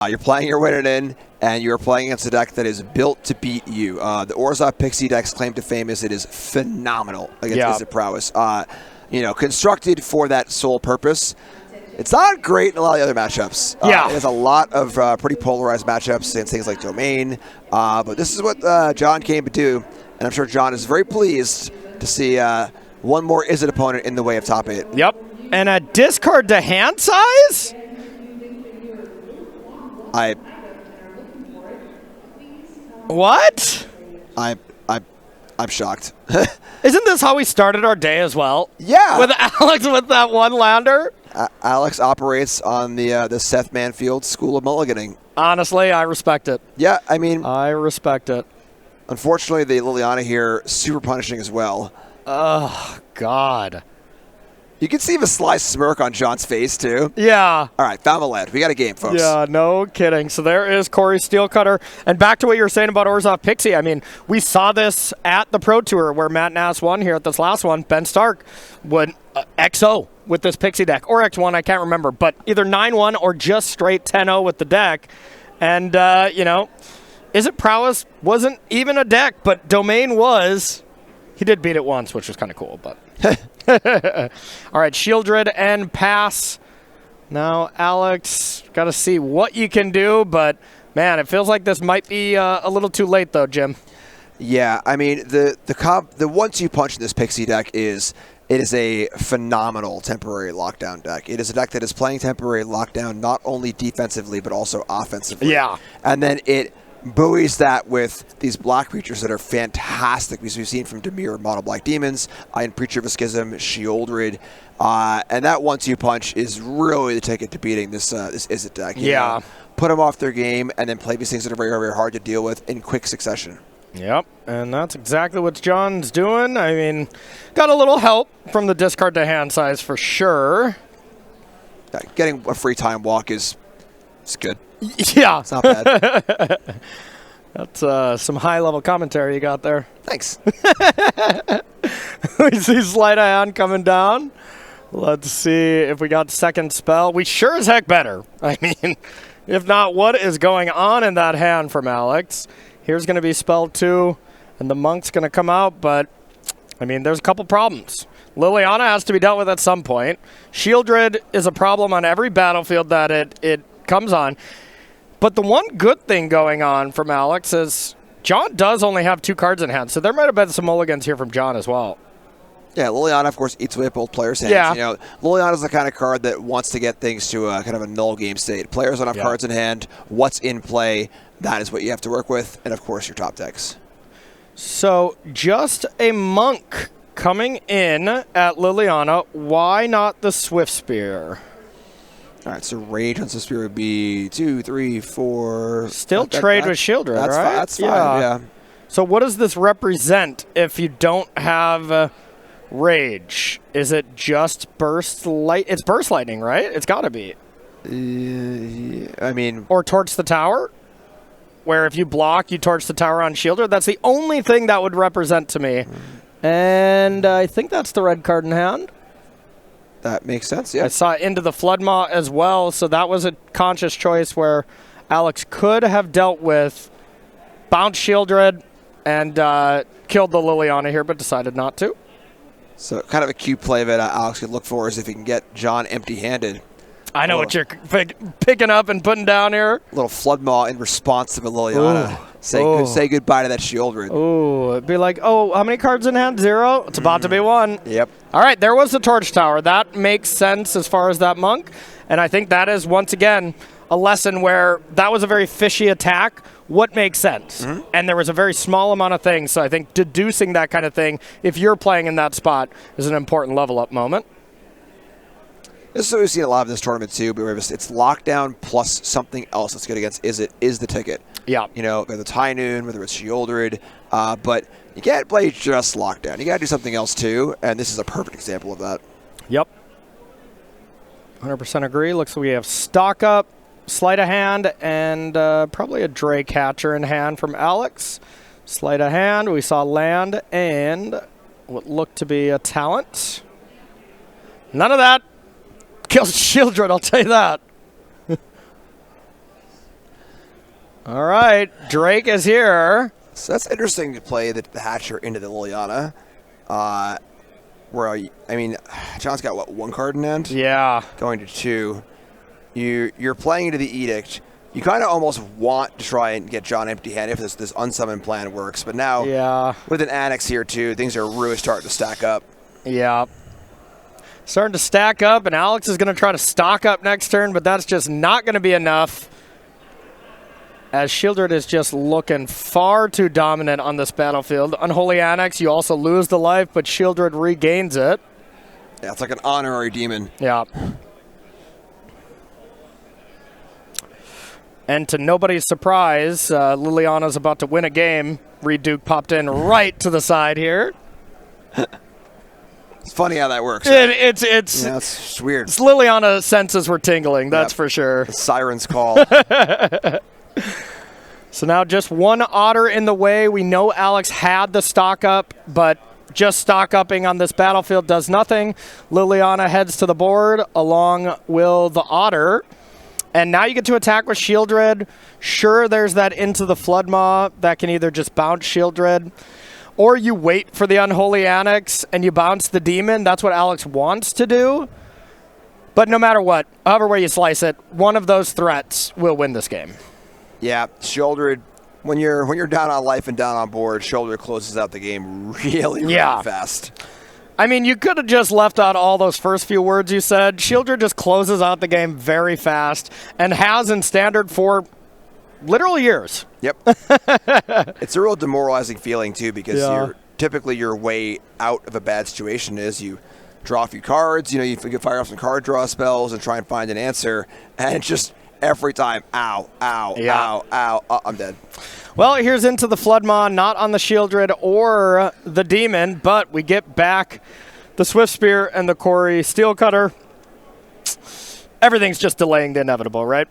You're playing your winning in, and you're playing against a deck that is built to beat you. The Orzhov Pixie deck's claim to fame is it is phenomenal against Izzet prowess. Constructed for that sole purpose. It's not great in a lot of the other matchups. It has a lot of pretty polarized matchups and things like Domain. But this is what John came to do, and I'm sure John is very pleased to see one more Izzet opponent in the way of top 8. Yep. And a discard to hand size? What? I'm shocked. Isn't this how we started our day as well? Yeah. With Alex with that one lander? Alex operates on the Seth Manfield school of mulliganing. Honestly, I respect it. Yeah, I mean... I respect it. Unfortunately, the Liliana here, super punishing as well. Oh, God. You can see the sly smirk on John's face, too. Yeah. All right, found the lead. We got a game, folks. Yeah, no kidding. So there is Corey Steelcutter. And back to what you were saying about Orzhov Pixie. I mean, we saw this at the Pro Tour where Matt Nass won here at this last one. Ben Stark would XO with this Pixie deck. Or X1, I can't remember. But either 9-1 or just straight 10-0 with the deck. And, Izzet Prowess wasn't even a deck, but Domain was. He did beat it once, which was kind of cool, but... All right, Shieldred and pass. Now, Alex, got to see what you can do, but, man, it feels like this might be a little too late, though, Jim. Yeah, I mean, the 1-2 punch in this Pixie deck is... It is a phenomenal temporary lockdown deck. It is a deck that is playing temporary lockdown not only defensively, but also offensively. Yeah. And then it buoys that with these black creatures that are fantastic, because we've seen from Dimir Mono Black Demons, in Preacher of a Schism, Shieldred, and that 1-2 punch is really the ticket to beating this Izzet deck. You know? Put them off their game, and then play these things that are very, very hard to deal with in quick succession. Yep, and that's exactly what John's doing. I mean, got a little help from the discard to hand size for sure. Getting a free time walk is good. Yeah. It's not bad. That's some high-level commentary you got there. Thanks. We see sleight of hand coming down. Let's see if we got second spell. We sure as heck better. I mean, if not, what is going on in that hand from Alex? Here's going to be spell 2, and the monk's going to come out, but, I mean, there's a couple problems. Liliana has to be dealt with at some point. Shieldred is a problem on every battlefield that it comes on. But the one good thing going on from Alex is John does only have 2 cards in hand, so there might have been some mulligans here from John as well. Yeah, Liliana, of course, eats away at both players' hands. Yeah. You know, Liliana's the kind of card that wants to get things to a kind of a null game state. Players don't have cards in hand. What's in play, that is what you have to work with, and of course your top decks. So just a monk coming in at Liliana. Why not the Swift Spear? All right, so range on Swift Spear would be 2, 3, 4. Still trade with Shieldred, right? That's fine, yeah. So what does this represent if you don't have Rage? Is it just Burst Light? It's Burst Lightning, right? It's got to be. I mean... Or Torch the Tower? Where if you block, you torch the tower on Shieldred. That's the only thing that would represent to me. And I think that's the red card in hand. That makes sense, yeah. I saw Into the Floodmaw as well, so that was a conscious choice where Alex could have dealt with Bounce Shieldred and killed the Liliana here, but decided not to. So kind of a cute play that Alex could look for is if he can get John empty-handed. I know what you're picking up and putting down here. A little Floodmaw in response to the Liliana. Say goodbye to that Shieldred. Oh, it'd be like, oh, how many cards in hand? 0? It's about to be 1. Yep. All right, there was the Torch Tower. That makes sense as far as that monk. And I think that is, once again, a lesson where that was a very fishy attack. What makes sense? And there was a very small amount of things. So I think deducing that kind of thing, if you're playing in that spot, is an important level-up moment. This is what we've seen a lot of this tournament too, but it's lockdown plus something else that's good against Izzet is the ticket. Yeah. You know, whether it's High Noon, whether it's Shieldred, but you can't play just lockdown. You got to do something else too, and this is a perfect example of that. Yep. 100% agree. Looks like we have Stock Up, Sleight of Hand, and probably a Drake Hatcher in hand from Alex. Sleight of Hand, we saw land, and what looked to be a talent. None of that. Kills Shieldred, I'll tell you that. All right, Drake is here. So that's interesting to play the Hatcher into the Liliana. John's got, what, 1 card in hand? Yeah. Going to 2. You're playing into the Edict. You kind of almost want to try and get John empty-handed if this unsummoned plan works. But now, with an Annex here, too, things are really starting to stack up. Yeah. Starting to stack up, and Alex is going to try to stock up next turn, but that's just not going to be enough. As Shieldred is just looking far too dominant on this battlefield. Unholy Annex, you also lose the life, but Shieldred regains it. Yeah, it's like an honorary demon. Yeah. And to nobody's surprise, Liliana's about to win a game. Reed Duke popped in right to the side here. It's funny how that works. It's weird. Liliana senses were tingling, that's for sure. The siren's call. So now just 1 otter in the way. We know Alex had the stock up, but just stock upping on this battlefield does nothing. Liliana heads to the board along with the otter. And now you get to attack with Shieldred. Sure, there's that into the Flood Maw that can either just bounce Shieldred, or you wait for the Unholy Annex and you bounce the demon. That's what Alex wants to do. But no matter what, however way you slice it, one of those threats will win this game. Yeah, Shieldred, when you're down on life and down on board, Shieldred closes out the game really fast. I mean, you could have just left out all those first few words you said. Shieldred just closes out the game very fast and has in Standard for literal years. Yep. It's a real demoralizing feeling, too, because typically your way out of a bad situation is you draw a few cards, you can fire off some card draw spells and try and find an answer, and it's just every time, ow, I'm dead. Well, here's into the Flood Maw, not on the Shieldred or the Demon, but we get back the Swift Spear and the Corey Steel Cutter. Everything's just delaying the inevitable, right?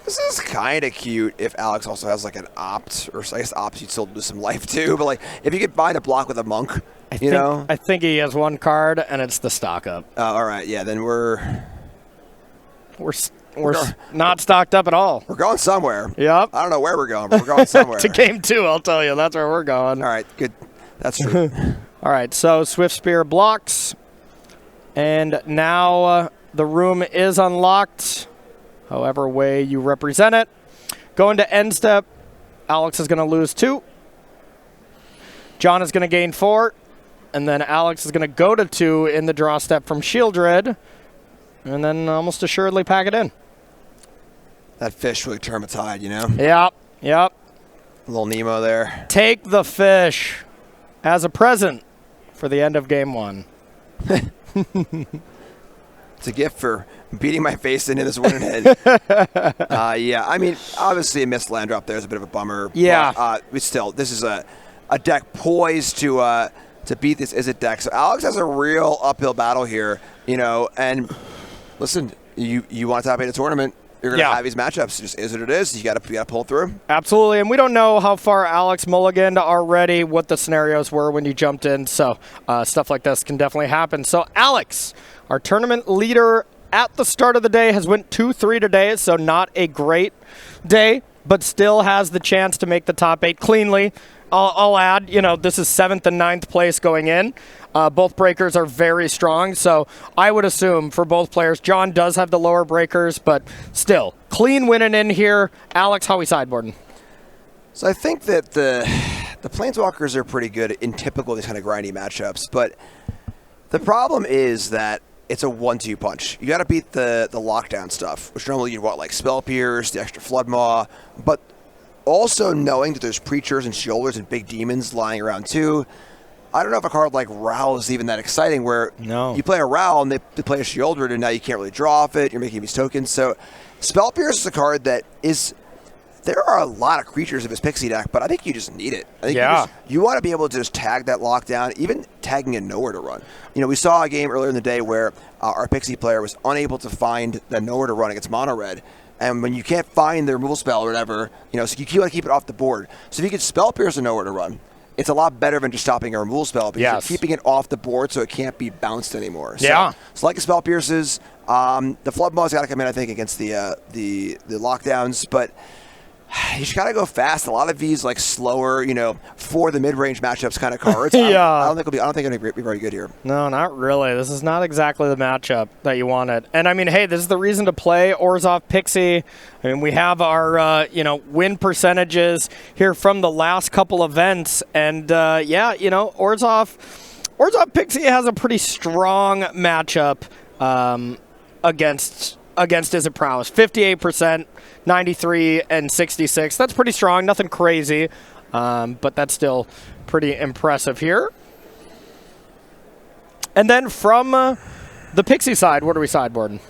This is kind of cute if Alex also has like an Opt, or I guess Opt you'd still lose some life too, but like if you could find a block with a Monk, I think he has 1 card, and it's the stock up. All right, yeah, then we're not stocked up at all. We're going somewhere. Yep. I don't know where we're going, but we're going somewhere. To game 2, I'll tell you. That's where we're going. All right, good. That's true. All right, so Swift Spear blocks. And now the room is unlocked, however way you represent it. Going to end step, Alex is going to lose 2. John is going to gain 4. And then Alex is going to go to 2 in the draw step from Shieldred. And then almost assuredly pack it in. That fish really turned the tide, Yep. A little Nemo there. Take the fish as a present for the end of game 1. It's a gift for beating my face into this wooden head. Yeah, I mean, obviously a missed land drop there is a bit of a bummer. Yeah. But still, this is a deck poised to beat this Izzet deck. So Alex has a real uphill battle here, and listen, you want to top 8 a tournament, you're going to have these matchups. It just is what it is. You got to pull through. Absolutely, and we don't know how far Alex mulliganed already, what the scenarios were when you jumped in, so stuff like this can definitely happen. So Alex, our tournament leader at the start of the day, has went 2-3 today, so not a great day, but still has the chance to make the top 8 cleanly. I'll add, this is 7th and 9th place going in. Both breakers are very strong, so I would assume for both players, John does have the lower breakers, but still, clean winning in here. Alex, how we sideboarding? So I think that the Planeswalkers are pretty good in typical these kind of grindy matchups, but the problem is that it's a 1-2 punch. You got to beat the lockdown stuff, which normally you'd want like Spell Pierce, the extra Flood Maw, but also knowing that there's Preachers and Shoulders and big demons lying around too. I don't know if a card like Rowl is even that exciting where you play a Rowl and they play a Shieldred and now you can't really draw off it. You're making these tokens. So Spell Pierce is a card that is... There are a lot of creatures in this Pixie deck, but I think you just need it. I think you want to be able to just tag that lockdown, even tagging it Nowhere to Run. We saw a game earlier in the day where our Pixie player was unable to find the Nowhere to Run against Mono Red. And when you can't find the removal spell or whatever, so you want to keep it off the board. So if you could Spell Pierce and Nowhere to Run, it's a lot better than just stopping a removal spell because you're keeping it off the board so it can't be bounced anymore. So like a Spell Pierces, the Flood Maw's got to come in, I think, against the lockdowns. But You just got to go fast. A lot of these like slower, for the mid-range matchups kind of cards. Yeah. I don't think it'll be very good here. No, not really. This is not exactly the matchup that you wanted. And I mean, hey, this is the reason to play Orzhov Pixie. I mean, we have our win percentages here from the last couple events, and Orzhov Pixie has a pretty strong matchup against Is It Prowess. 58%, 93, and 66. That's pretty strong. Nothing crazy, but that's still pretty impressive here. And then from the Pixie side, what are we sideboarding?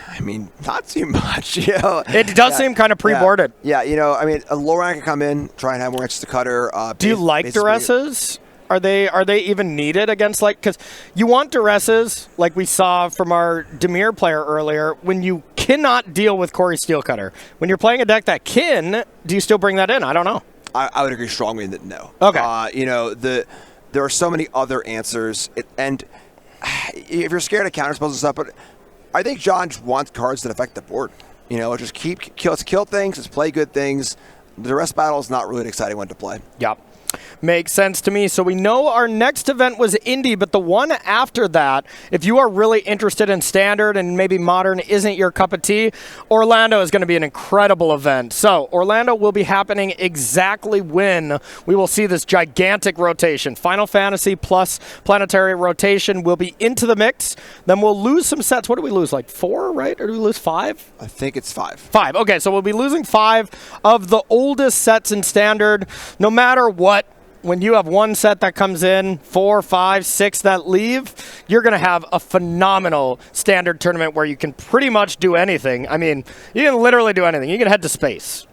I mean, not too much. It does seem kind of pre-boarded. Yeah, a low rank can come in, try and have more answers to cutter. Do you like duresses? Are they even needed against, because you want duresses, like we saw from our Demir player earlier, when you cannot deal with Corey Steelcutter. When you're playing a deck that can, do you still bring that in? I don't know. I would agree strongly that no. Okay. There are so many other answers, and if you're scared of counterspells and stuff, but I think John just wants cards that affect the board. Just kill things, just play good things. The duress battle is not really an exciting one to play. Yep. Makes sense to me. So we know our next event was Indy, but the one after that, if you are really interested in Standard and maybe Modern isn't your cup of tea, Orlando is going to be an incredible event. So Orlando will be happening exactly when we will see this gigantic rotation. Final Fantasy plus Planetary rotation will be into the mix. Then we'll lose some sets. What do we lose, like 4, right? Or do we lose 5? I think it's 5. 5. Okay, so we'll be losing 5 of the oldest sets in Standard. No matter what, when you have one set that comes in, 4, 5, 6 that leave, you're going to have a phenomenal Standard tournament where you can pretty much do anything. I mean, you can literally do anything. You can head to space.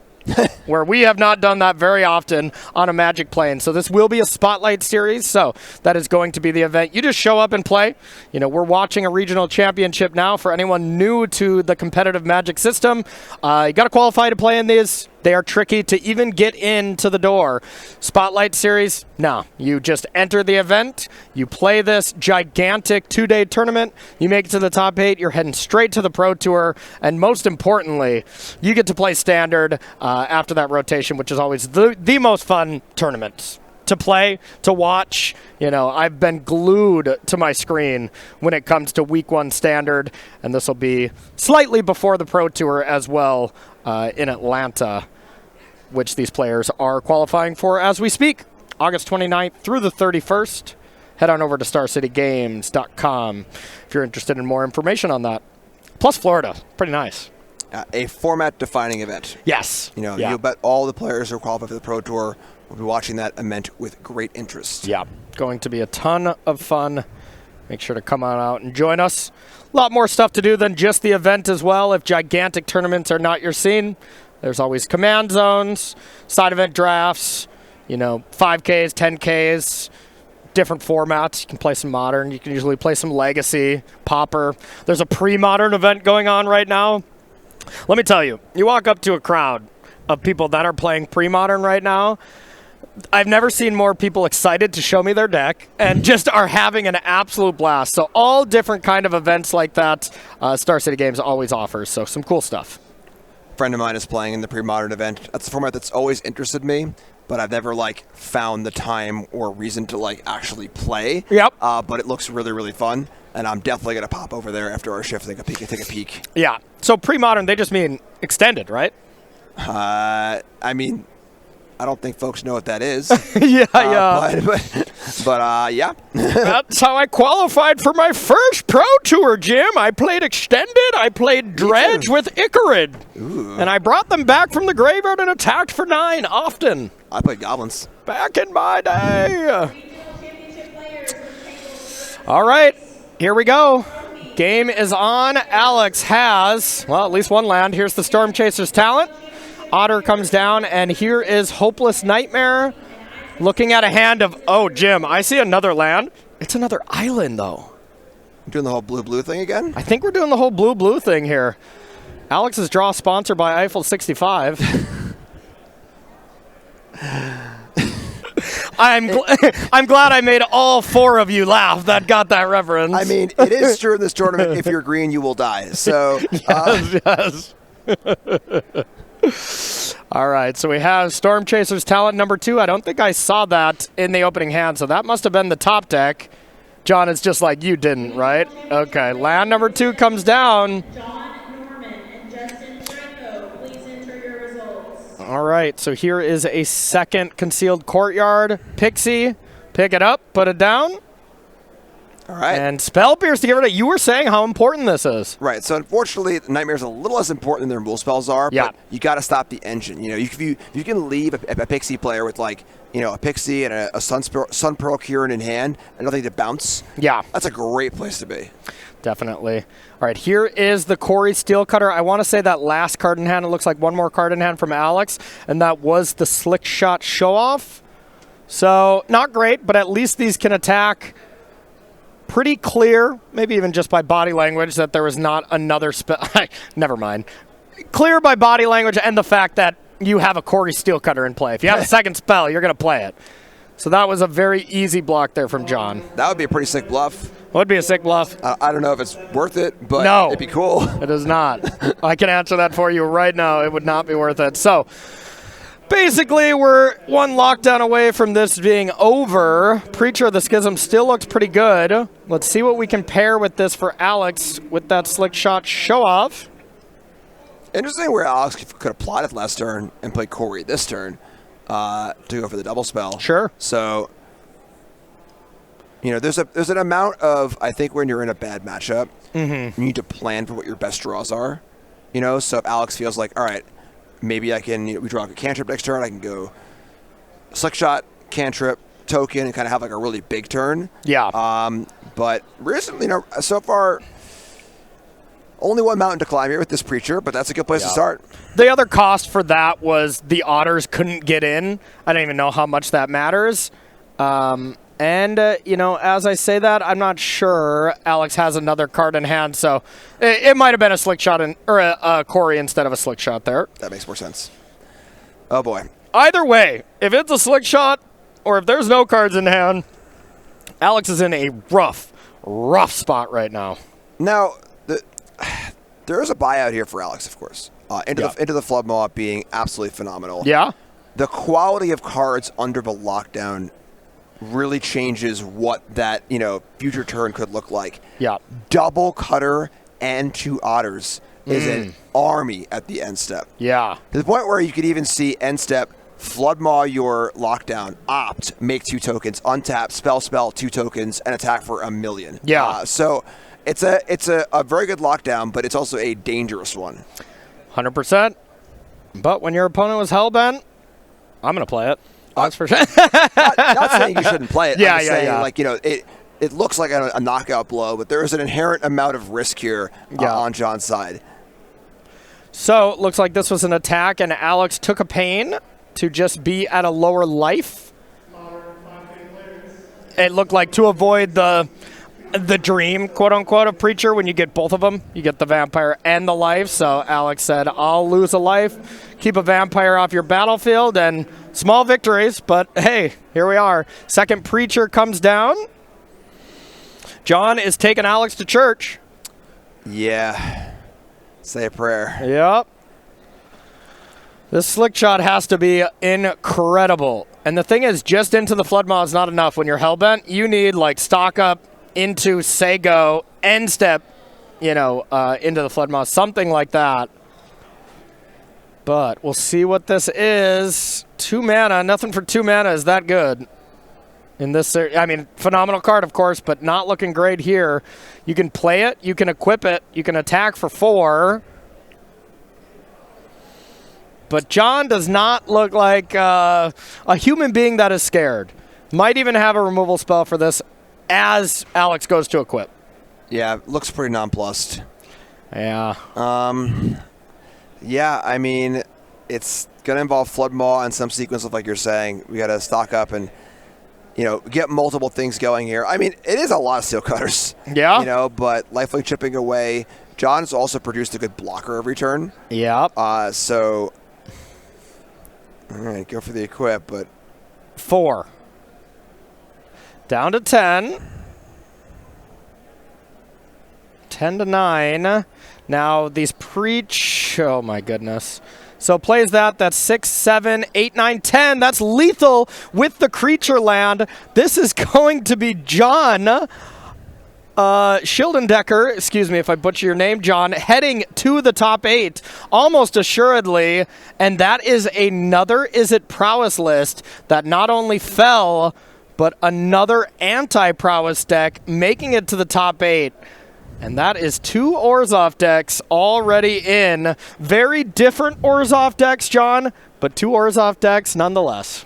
Where we have not done that very often on a Magic plane. So this will be a Spotlight series, so that is going to be the event. You just show up and play. We're watching a regional championship now. For anyone new to the competitive Magic system, you got to qualify to play in these. They are tricky to even get into the door. Spotlight series, no. You just enter the event, you play this gigantic 2-day tournament, you make it to the top 8, you're heading straight to the Pro Tour, and most importantly, you get to play Standard after that rotation, which is always the most fun tournaments to play, to watch. I've been glued to my screen when it comes to Week 1 Standard, and this will be slightly before the Pro Tour as well in Atlanta, which these players are qualifying for as we speak. August 29th through the 31st. Head on over to StarCityGames.com if you're interested in more information on that. Plus Florida. Pretty nice. A format-defining event. Yes. You'll bet all the players who are qualified for the Pro Tour will be watching that event with great interest. Yeah. Going to be a ton of fun. Make sure to come on out and join us. A lot more stuff to do than just the event as well. If gigantic tournaments are not your scene, there's always command zones, side event drafts, 5Ks, 10Ks, different formats. You can play some Modern. You can usually play some Legacy, Pauper. There's a pre-Modern event going on right now. Let me tell you, you walk up to a crowd of people that are playing pre-Modern right now, I've never seen more people excited to show me their deck and just are having an absolute blast. So all different kind of events like that, Star City Games always offers. So some cool stuff. A friend of mine is playing in the pre-Modern event. That's a format that's always interested me, but I've never found the time or reason to actually play. Yep. But it looks really, really fun, and I'm definitely going to pop over there after our shift and take a peek. Yeah. So pre-Modern, they just mean extended, right? I don't think folks know what that is. Yeah. But yeah. That's how I qualified for my first Pro Tour, Jim. I played Extended. I played Dredge with Icarid. Ooh. And I brought them back from the graveyard and attacked for 9 often. I played Goblins. Back in my day. All right. Here we go. Game is on. Alex has, at least one land. Here's the Storm Chaser's talent. Otter comes down, and here is Hopeless Nightmare. Looking at a hand of, Jim, I see another land. It's another island, though. Doing the whole blue-blue thing again? I think we're doing the whole blue-blue thing here. Alex's draw sponsored by Eiffel 65. I'm glad I made all 4 of you laugh that got that reference. I mean, it is true in this tournament, if you're green, you will die. So, yes. All right, so we have Storm Chaser's Talent number 2. I don't think I saw that in the opening hand, so that must have been the top deck. John, it's just like you didn't, right? Okay, land number 2 comes down. John Norman and Justin Franco, please enter your results. All right, so here is a second Concealed Courtyard. Pixie, pick it up, put it down. All right. And Spell Pierce to get rid of it. You were saying how important this is. Right. So unfortunately, Nightmare's a little less important than their removal spells are. Yeah. But you got to stop the engine. You know, if you can leave a Pixie player with like, you know, a Pixie and a Sun Pearl Kieran in hand and nothing to bounce. Yeah. That's a great place to be. Definitely. All right, here is the Corey Steelcutter. I want to say that last card in hand, it looks like one more card in hand from Alex, and that was the Slick Shot Show-Off. So, not great, but at least these can attack. Pretty clear, maybe even just by body language, that there was not another spell. Never mind. Clear by body language and the fact that you have a Corey Steelcutter in play. If you have a second spell, you're going to play it. So that was a very easy block there from John. That would be a pretty sick bluff. Would be a sick bluff. I don't know if it's worth it, but No. it'd be cool. It is not. I can answer that for you right now. It would not be worth it. So, basically, we're one lockdown away from this being over. Preacher of the Schism still looks pretty good. Let's see what we can pair with this for Alex with that Slick Shot Show-Off. Interesting where Alex could have plotted last turn and played Corey this turn to go for the double spell. Sure. So, you know, there's an amount of, I think when you're in a bad matchup, you need to plan for what your best draws are. You know, so if Alex feels like, all right, maybe I can, we draw a cantrip next turn, I can go Slick Shot, cantrip, token, and kind of have like a really big turn. Yeah. But recently, you know, so far, only one mountain to climb here with this Preacher, but that's a good place to start. The other cost for that was the Otters couldn't get in. I don't even know how much that matters. You know, as I say that, I'm not sure Alex has another card in hand, so it might have been a Slick Shot or a Corey instead of a Slick Shot there. That makes more sense. Oh, boy. Either way, if it's a Slick Shot or if there's no cards in hand, Alex is in a rough spot right now. Now, there is a buyout here for Alex, of course. Into the Flood Maw being absolutely phenomenal. Yeah. The quality of cards under the lockdown really changes what that, you know, future turn could look like. Yeah. Double Cutter and 2 Otters is an army at the end step. Yeah. To the point where you could even see end step, Flood Maw your lockdown, opt, make 2 tokens, untap, spell, 2 tokens, and attack for 1 million. Yeah. So it's a very good lockdown, but it's also a dangerous one. 100%. But when your opponent was hellbent, I'm going to play it. That's for sure. not saying you shouldn't play it. Yeah, I'm just saying, yeah. like, you know, it looks like a knockout blow, but there is an inherent amount of risk here on John's side. So, looks like this was an attack, and Alex took a pain to just be at a lower life. It looked like to avoid the dream, quote-unquote, of Preacher. When you get both of them, you get the vampire and the life. So Alex said, I'll lose a life, keep a vampire off your battlefield, and small victories. But, hey, here we are. Second Preacher comes down. John is taking Alex to church. Yeah. Say a prayer. Yep. This Slick Shot has to be incredible. And the thing is, just into the Flood Maw is not enough. When you're hellbent, you need, like, stock up into Sago, end step, you know, into the Flood Maw, something like that. But we'll see what this is. 2 mana, nothing for 2 mana is that good. In this, I mean, phenomenal card, of course, but not looking great here. You can play it, you can equip it, you can attack for 4. But John does not look like a human being that is scared. Might even have a removal spell for this as Alex goes to equip. Yeah, looks pretty nonplussed. Yeah. Yeah, I mean, it's going to involve Flood Maw and some sequence of, like you're saying, we got to stock up and, you know, get multiple things going here. I mean, it is a lot of Steel Cutters. Yeah. You know, but lifelink chipping away. John's also produced a good blocker every turn. Yep. So, all right, go for the equip, but 4. Down to 10. 10 to 9. Now, these oh my goodness. So plays that. That's 6, 7, 8, 9, 10. That's lethal with the creature land. This is going to be John Shindledecker, excuse me if I butcher your name, John, heading to the top 8, almost assuredly. And that is another Is It Prowess list that not only fell, but another anti-prowess deck making it to the top 8. And that is 2 Orzhov decks already in. Very different Orzhov decks, John, but 2 Orzhov decks nonetheless.